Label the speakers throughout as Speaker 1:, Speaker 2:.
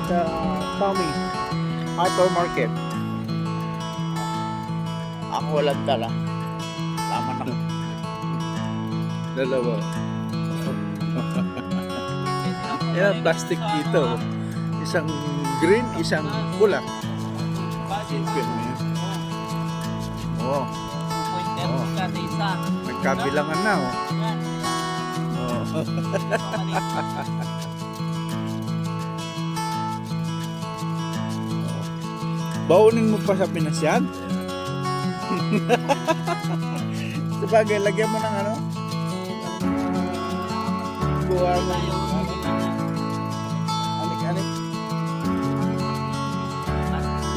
Speaker 1: sa Tommy Hypermarket.
Speaker 2: Ako walang dala. Tama na.
Speaker 1: Dalawa. Yan ang plastic dito. Isang green, isang pula. Silpin mo yan. Oo.
Speaker 3: 2.30 kada isa.
Speaker 1: Nagkabilangan na, oh.
Speaker 3: Yan.
Speaker 1: Oo. Baunin mo pa sa Pinas yan? Sabagay, lagyan mo ng ano? Kuha mo. Anik-anik.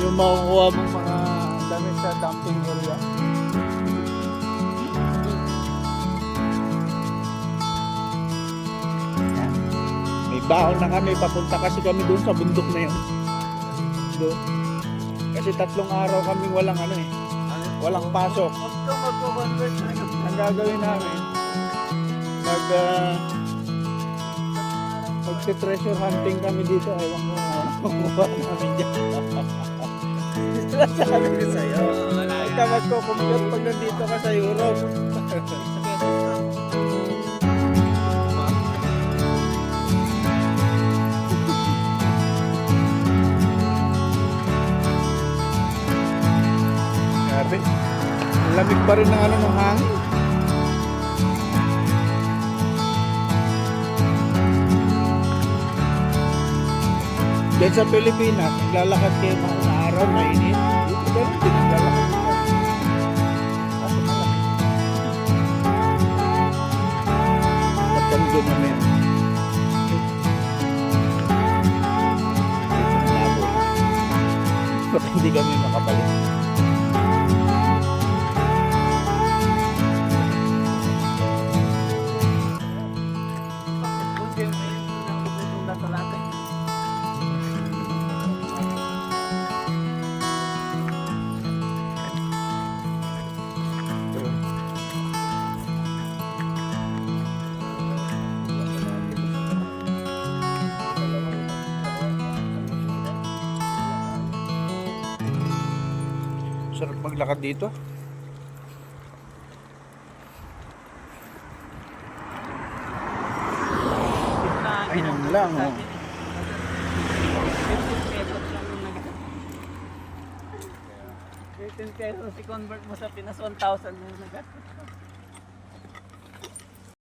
Speaker 1: Yung makukuha mong mga damit sa dumping area. Yan. May baon na kami. Papunta kasi kami doon sa bundok na yun. Doon. Kasi 3 araw kaming walang ano eh. Walang pasok. Ang gagawin namin, magte-treasure hunting kami dito. Ewan ko makukuha namin dyan. Sabi ko sa'yo. Ikaw magkukumpute pag nandito ka sa Europe. Grabe. Ang lamig pa rin ng ano ng hangin. Diyan sa Pilipinas, naglalakad kayo mga araw, mainit. Dito ganun din, naglalakad kayo. Kaso malamig. Ba't kami doon namin? Ba't hindi kami makabalik? Sarap maglakad dito. Ayun lang, oh.
Speaker 3: 15 pesos lang yung nag-15 pesos i-convert mo sa Pinas, 1,000 yung nag